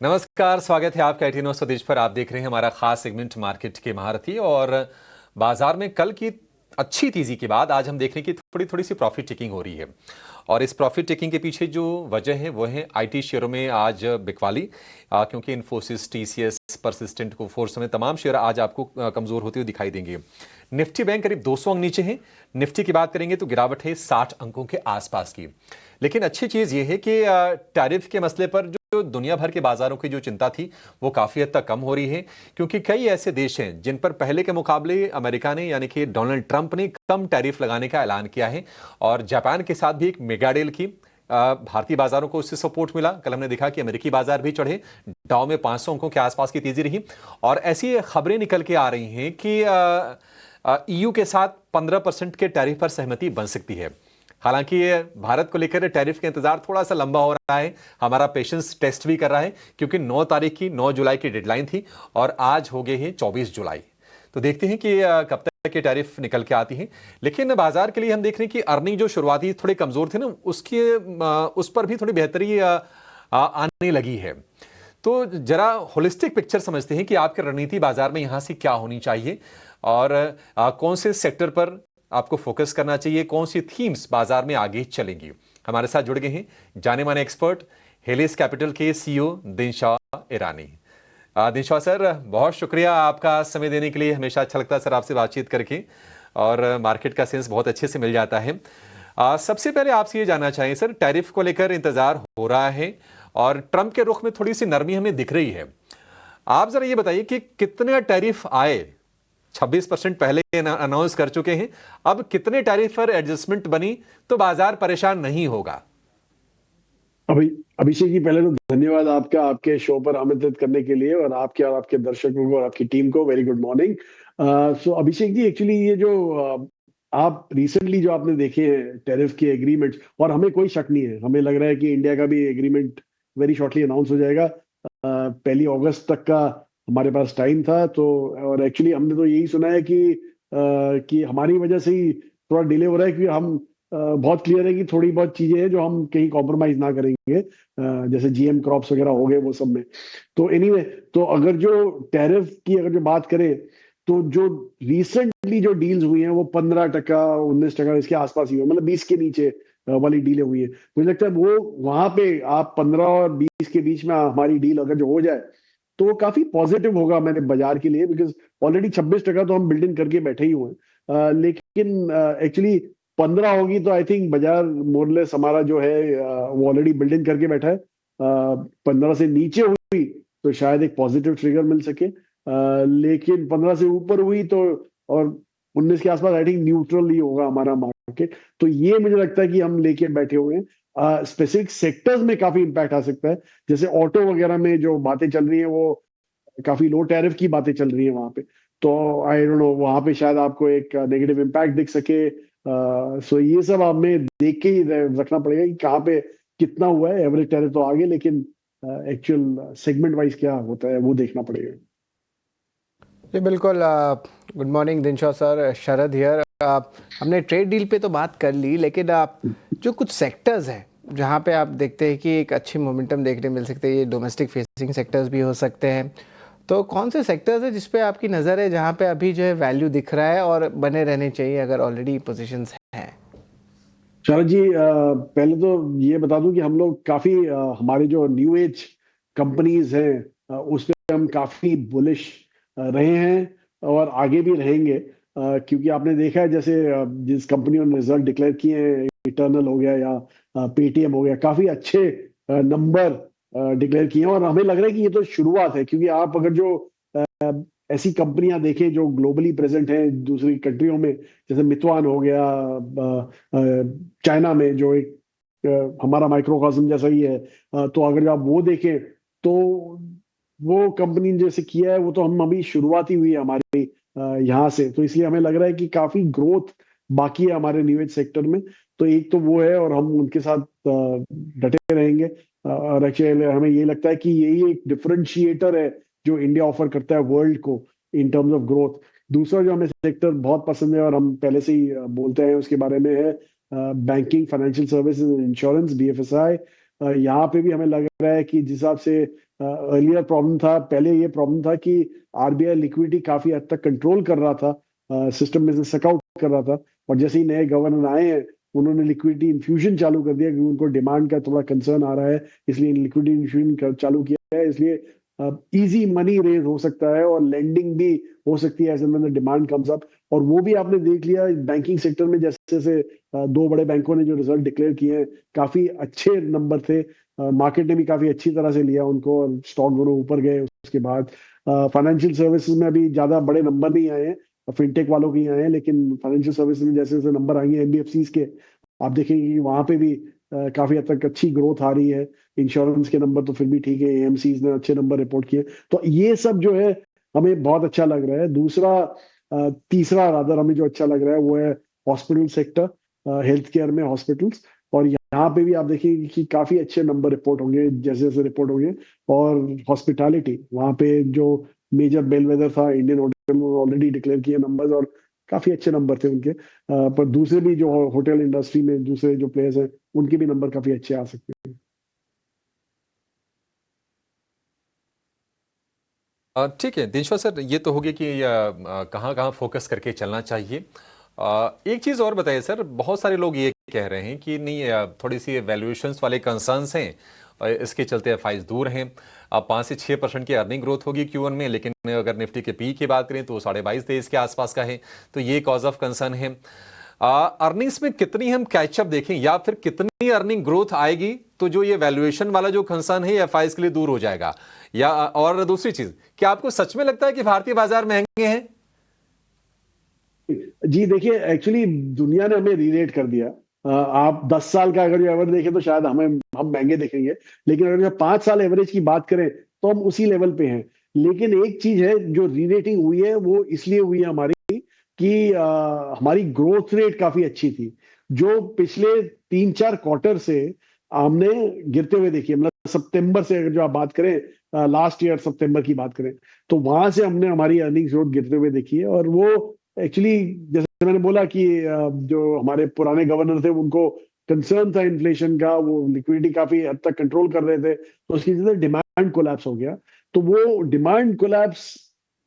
नमस्कार, स्वागत है आपका 18 स्वदेश पर। आप देख रहे हैं हमारा खास सेगमेंट मार्केट के महारथी। और बाजार में कल की अच्छी तेजी के बाद आज हम देख रहे हैं कि थोड़ी थोड़ी सी प्रॉफिट टेकिंग हो रही है। और इस प्रॉफिट टेकिंग के पीछे जो वजह है वो है आईटी शेयरों में आज बिकवाली, क्योंकि इन्फोसिस, टीसीएस, परसिस्टेंट को फोर्स में तमाम शेयर आज आपको कमजोर होते हुए दिखाई देंगे। निफ्टी बैंक करीब 200 अंक नीचे है। निफ्टी की बात करेंगे तो गिरावट है 60 अंकों के आसपास की। लेकिन अच्छी चीज ये है कि टैरिफ के मसले पर जो दुनिया भर के बाजारों की जो चिंता थी वो काफी हद तक कम हो रही है, क्योंकि कई ऐसे देश हैं जिन पर पहले के मुकाबले अमेरिका ने यानी कि डोनाल्ड ट्रंप ने कम टैरिफ लगाने का ऐलान किया है। और जापान के साथ भी एक मेगा डील की। भारतीय बाजारों को उससे सपोर्ट मिला। कल हमने देखा कि अमेरिकी बाजार भी चढ़े, डाउ में 500 अंकों के आसपास की तेजी रही। और ऐसी खबरें निकल के आ रही हैं कि ईयू के साथ 15% के टैरिफ पर सहमति बन सकती है। हालांकि भारत को लेकर टैरिफ का इंतजार थोड़ा सा लंबा हो रहा है। हमारा पेशेंस टेस्ट भी कर रहा है, क्योंकि 9 जुलाई की डेडलाइन थी और आज हो गए हैं 24 जुलाई। तो देखते हैं कि कब तक ये टैरिफ निकल के आती है। लेकिन बाजार के लिए हम देख रहे हैं कि अर्निंग जो शुरुआती थोड़े कमजोर थे ना, उस पर भी थोड़ी बेहतरी आने लगी है। तो जरा होलिस्टिक पिक्चर समझते हैं कि आपकी रणनीति बाजार में यहां से क्या होनी चाहिए और कौन से सेक्टर पर आपको फोकस करना चाहिए, कौन सी थीम्स बाजार में आगे चलेंगी। हमारे साथ जुड़ गए हैं जाने माने एक्सपर्ट, हेलिस कैपिटल के सीईओ दिनशाह ईरानी। दिनशाह सर, बहुत शुक्रिया आपका समय देने के लिए। हमेशा अच्छा लगता है सर आपसे बातचीत करके, और मार्केट का सेंस बहुत अच्छे से मिल जाता है। सबसे पहले आपसे ये जानना चाहिए सर, टैरिफ को लेकर इंतजार हो रहा है और ट्रंप के रुख में थोड़ी सी नरमी हमें दिख रही है। आप जरा ये बताइए कि कितने टैरिफ आए। 26% पहले अनाउंस कर चुके हैं, अब कितने टैरिफ पर एडजस्टमेंट बनी तो बाजार परेशान नहीं होगा। अभिषेक जी, पहले तो धन्यवाद आपका, आपके शो पर आमंत्रित करने के लिए, और आपके दर्शकों को और आपकी टीम को वेरी गुड मॉर्निंग। सो अभिषेक जी, एक्चुअली ये जो आप रिसेंटली जो आपने देखे हैं टैरिफ के एग्रीमेंट, और हमें कोई शक नहीं है, हमें लग रहा है कि इंडिया का भी एग्रीमेंट वेरी शॉर्टली अनाउंस हो जाएगा। 1 अगस्त तक का हमारे पास टाइम था। तो और एक्चुअली हमने तो यही सुना है कि हमारी वजह से ही थोड़ा डिले हो रहा है, क्योंकि हम बहुत क्लियर है कि थोड़ी बहुत चीजें हैं जो हम कहीं कॉम्प्रोमाइज ना करेंगे, जैसे जीएम क्रॉप्स वगैरह हो गए वो सब में। तो एनीवे, तो अगर जो टैरिफ की अगर जो बात करें, तो जो रिसेंटली जो डील्स हुई हैं वो 15%, 19% इसके आसपास ही हुई, मतलब 20 के नीचे वाली डीलें हुई है। मुझे लगता है वो वहां पे आप 15 और 20 के बीच में हमारी डील अगर जो हो जाए तो वो काफी पॉजिटिव होगा मेरे बाजार के लिए, बिकॉज ऑलरेडी 26% तो हम बिल्ड इन करके बैठे ही हुए हैं। लेकिन एक्चुअली 15 होगी तो आई थिंक बाजार मोरलेस हमारा जो है वो ऑलरेडी बिल्ड इन करके बैठा है। 15 से नीचे हुई तो शायद एक पॉजिटिव ट्रिगर मिल सके, लेकिन 15 से ऊपर हुई तो, और 19 के आसपास, आई थिंक न्यूट्रल ही होगा हमारा मार्केट। तो ये मुझे लगता है कि हम लेके बैठे हुए हैं। स्पेसिफिक सेक्टर्स में काफी इंपैक्ट आ सकता है, जैसे ऑटो वगैरह में जो बातें चल रही हैं वो काफी लो टैरिफ की बातें चल रही है वहां पे। तो आई डोंट नो, वहां पे शायद आपको एक नेगेटिव इम्पैक्ट दिख सके। सो ये सब हमें देख के ही रखना पड़ेगा कि कहाँ पे कितना हुआ है। एवरेज टैरिफ तो आगे, लेकिन एक्चुअल सेगमेंट वाइज क्या होता है वो देखना पड़ेगा। जी बिल्कुल। Good morning Dinshaw sir, Sharad here. हमने ट्रेड डील पे तो बात कर ली, लेकिन जो कुछ सेक्टर्स हैं जहाँ पे आप देखते हैं कि एक अच्छी मोमेंटम देखने मिल सकते हैं, ये डोमेस्टिक फेसिंग सेक्टर्स भी हो सकते हैं। तो कौन से सेक्टर्स है जिस पे आपकी नज़र है, जहाँ पे अभी जो है वैल्यू दिख रहा है और बने रहने चाहिए अगर ऑलरेडी पोजीशंस हैं? शरद जी, पहले तो ये बता दूं कि हम लोग काफी हमारे जो न्यू एज कंपनीज हैं उस पे हम काफी बुलिश रहे हैं और आगे भी रहेंगे। क्योंकि आपने देखा है जैसे जिस कंपनियों ने रिजल्ट डिक्लेयर किए हैं, इटर्नल हो गया या पेटीएम हो गया, काफी अच्छे नंबर डिक्लेयर किए हैं, और हमें लग रहा है कि ये तो शुरुआत है। क्योंकि आप अगर जो ऐसी कंपनियां देखें जो ग्लोबली प्रेजेंट हैं दूसरी कंट्रियों में, जैसे मितवान हो गया चाइना में, जो एक हमारा माइक्रोकॉस्म जैसा ही है, तो अगर आप वो देखें तो वो कंपनी ने जैसे किया है वो तो हम अभी शुरुआत ही हुई है हमारी यहाँ से। तो इसलिए हमें लग रहा है कि काफी ग्रोथ बाकी है हमारे न्यू एज सेक्टर में। तो एक तो वो है, और हम उनके साथ डटे रहेंगे। और एक्चुअली हमें ये लगता है कि यही एक डिफरेंशिएटर है जो इंडिया ऑफर करता है वर्ल्ड को इन टर्म्स ऑफ ग्रोथ। दूसरा जो हमें सेक्टर बहुत पसंद है और हम पहले से ही बोलते हैं उसके बारे में है banking, financial services, insurance, BFSI. यहाँ पे भी हमें लग रहा है कि जिस हिसाब से अर्लियर प्रॉब्लम था, पहले ये प्रॉब्लम था कि आरबीआई लिक्विडिटी काफी हद तक कंट्रोल कर रहा था, सिस्टम में से सकआउट कर रहा था। और जैसे ही नए गवर्नर आए हैं, उन्होंने लिक्विडिटी इन्फ्यूजन चालू कर दिया, क्योंकि उनको डिमांड का थोड़ा कंसर्न आ रहा है, इसलिए लिक्विडिटी इन्फ्यूजन चालू किया है। इसलिए इजी मनी रेज हो सकता है और लेंडिंग भी हो सकती है as and demand comes up. और वो भी आपने देख लिया बैंकिंग सेक्टर में, जैसे जैसे दो बड़े बैंकों ने जो रिजल्ट डिक्लेयर किए हैं, काफी अच्छे नंबर थे। मार्केट ने भी काफी अच्छी तरह से लिया उनको और स्टॉक दोनों ऊपर गए। उसके बाद फाइनेंशियल सर्विसेज में अभी ज्यादा बड़े नंबर नहीं आए हैं, फिनटेक वालों के ही आए हैं, लेकिन फाइनेंशियल सर्विसेज में जैसे जैसे नंबर आएंगे एनबीएफसीज के, आप देखेंगे कि वहां पे भी काफी हद तक अच्छी ग्रोथ आ रही है। इंश्योरेंस के नंबर तो फिर भी ठीक है, एएमसीज ने अच्छे नंबर रिपोर्ट किए। तो ये सब जो है हमें बहुत अच्छा लग रहा है। दूसरा तीसरा रादर हमें जो अच्छा लग रहा है वो है हॉस्पिटल सेक्टर, हेल्थ केयर में हॉस्पिटल्स। और यहाँ पे भी आप देखिए कि काफी अच्छे नंबर रिपोर्ट होंगे जैसे जैसे रिपोर्ट होंगे। और हॉस्पिटैलिटी, वहाँ पे जो मेजर बेलवेदर था इंडियन होटल, ऑलरेडी डिक्लेयर किए नंबर्स और काफी अच्छे नंबर थे उनके। पर दूसरे भी जो होटल इंडस्ट्री में दूसरे जो प्लेयर्स हैं, उनके भी नंबर काफी अच्छे आ सकते हैं। ठीक है दिनशॉ सर, ये तो हो गया कि कहाँ कहाँ फोकस करके चलना चाहिए। एक चीज़ और बताइए सर, बहुत सारे लोग ये कह रहे हैं कि नहीं थोड़ी सी वैल्यूएशंस वाले कंसर्न्स हैं, इसके चलते एफआईज दूर हैं। अब 5 से 6% की अर्निंग ग्रोथ होगी Q1 में, लेकिन अगर निफ्टी के पी की बात करें तो 22.5-23 के आसपास का है, तो ये कॉज ऑफ कंसर्न है। अर्निंग्स में कितनी हम कैचअप देखें या फिर कितनी अर्निंग ग्रोथ आएगी तो जो ये वैल्यूएशन वाला जो कंसर्न है एफआईज के लिए दूर हो जाएगा? या और दूसरी चीज, क्या आपको सच में लगता है कि भारतीय बाजार महंगे हैं? जी देखिए, एक्चुअली दुनिया ने हमें रीरेट कर दिया। आप 10 साल का अगर जो एवरेज देखें तो शायद हम महंगे दिखेंगे, लेकिन अगर जो 5 साल एवरेज की बात करें तो हम उसी लेवल पे हैं। लेकिन एक चीज है, जो रीरेटिंग हुई है वो इसलिए हुई है हमारी कि हमारी ग्रोथ रेट काफी अच्छी थी, जो पिछले 3-4 क्वार्टर से हमने गिरते हुए देखी है। मतलब सितंबर से अगर जो आप बात करें, लास्ट ईयर सितंबर की बात करें, तो वहां से हमने हमारी अर्निंग्स ग्रोथ गिरते हुए देखी है। और वो एक्चुअली जैसे मैंने बोला कि जो हमारे पुराने गवर्नर थे उनको कंसर्न था इन्फ्लेशन का, वो लिक्विडिटी काफी हद तक कंट्रोल कर रहे थे, तो उसकी वजह से डिमांड कोलैप्स हो गया। तो वो डिमांड कोलैप्स,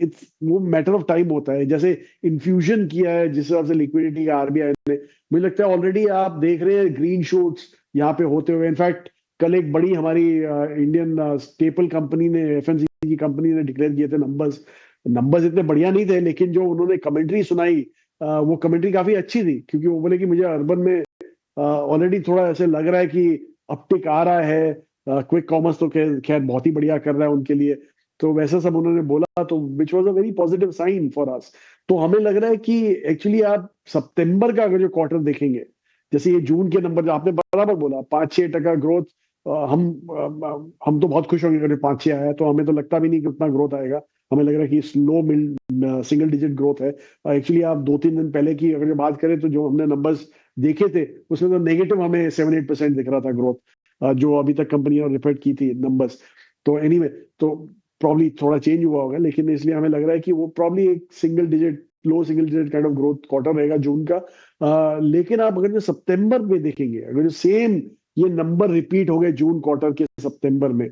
इट्स वो मैटर ऑफ टाइम होता है। जैसे इन्फ्यूजन किया है जिस हिसाब से लिक्विडिटी का आरबीआई ने, मुझे लगता है ऑलरेडी आप देख रहे हैं ग्रीन शूट्स यहाँ पे होते हुए। इनफैक्ट कल एक बड़ी हमारी इंडियन स्टेपल कंपनी ने, एफएमसीजी कंपनी ने डिक्लेयर किए थे नंबर्स। नंबर्स इतने बढ़िया नहीं थे, लेकिन जो उन्होंने कमेंट्री सुनाई, वो कमेंट्री काफी अच्छी थी, क्योंकि वो बोले कि मुझे अर्बन में ऑलरेडी थोड़ा ऐसे लग रहा है कि अपटिक आ रहा है। क्विक कॉमर्स तो खैर बहुत ही बढ़िया कर रहा है उनके लिए। तो वैसा सब उन्होंने बोला, तो which was a very positive sign for us. तो हमें लग रहा है कि एक्चुअली आप सितंबर का अगर जो क्वार्टर देखेंगे, जैसे ये जून के नंबर जो आपने बराबर बोला, 5-6% ग्रोथ, हम तो बहुत खुश होंगे अगर 5-6 आया, तो हमें तो लगता भी नहीं कि उतना ग्रोथ आएगा। हमें लग रहा है कि स्लो सिंगल डिजिट ग्रोथ है। एक्चुअली आप 2-3 दिन पहले की अगर जो बात करें, तो जो हमने नंबर्स देखे थे उसमें तो नेगेटिव हमें 7-8% दिख रहा था ग्रोथ, जो अभी तक कंपनी ने रिपोर्ट की थी नंबर्स। तो एनीवे, तो प्रॉब्ली थोड़ा चेंज हुआ होगा, लेकिन इसलिए हमें लग रहा है कि वो प्रॉब्ली एक single digit, low single digit kind of growth quarter रहेगा जून का। लेकिन आप अगर जो सितंबर में देखेंगे, अगर जो सेम ये नंबर रिपीट हो गए जून क्वार्टर के सितंबर में,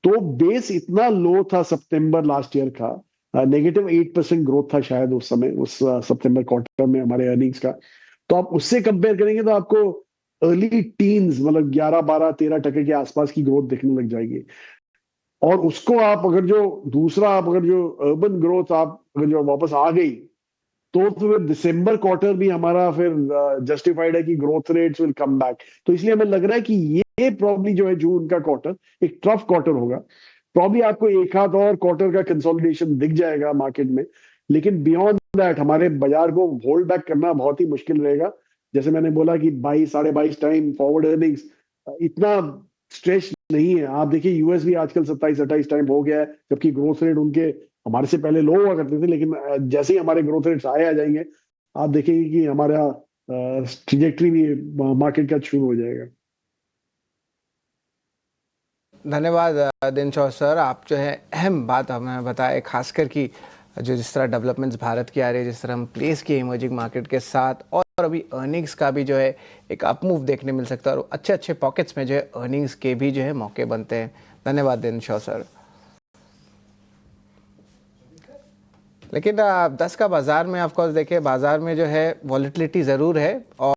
तो बेस इतना लो था सितंबर लास्ट ईयर का, -8% ग्रोथ था शायद उस समय, उस सितंबर क्वार्टर में हमारे अर्निंग्स का। तो आप उससे कंपेयर करेंगे तो आपको अर्ली टीन्स, मतलब 11-12-13% के आसपास की ग्रोथ दिखने लग जाएगी। और उसको आप अगर जो दूसरा, आप अगर जो अर्बन ग्रोथ आप अगर जो वापस आ गई, तो फिर दिसंबर क्वार्टर भी हमारा फिर जस्टिफाइड है कि growth rates will come back. तो इसलिए हमें लग रहा है कि ये प्रॉब्ली जो है जून का क्वार्टर एक ट्रफ क्वार्टर होगा। प्रॉब्ली आपको एक आध और क्वार्टर का कंसोलिडेशन दिख जाएगा मार्केट में, लेकिन बियॉन्ड दैट हमारे बाजार को होल्ड बैक करना बहुत ही मुश्किल रहेगा। जैसे मैंने बोला कि 22-22.5 टाइम फॉरवर्ड अर्निंग्स इतना स्ट्रेच नहीं है। आप देखिए यूएस भी आजकल 27-28 टाइम हो गया है, जबकि ग्रोथ रेट उनके हमारे से पहले लो हुआ करते थे, लेकिन जैसे ही हमारे ग्रोथ रेट्स आए आ जाएंगे, आप देखेंगे कि हमारा ट्रिजेक्टरी भी मार्केट का शुरू हो जाएगा। धन्यवाद दिनशॉ सर, आप जो है अहम बात हमें बताए, खासकर कि जो जिस तरह डेवलपमेंट्स भारत की आ रही है, जिस तरह हम प्लेस किए इमर्जिंग मार्केट के साथ, और अभी अर्निंग्स का भी जो है एक अपमूव देखने मिल सकता है और अच्छे अच्छे पॉकेट्स में जो है अर्निंग्स के भी जो है मौके बनते हैं। धन्यवाद दिनशॉ सर। लेकिन 10 का बाजार में ऑफकोर्स देखिए, बाजार में जो है वॉलेटिलिटी ज़रूर है और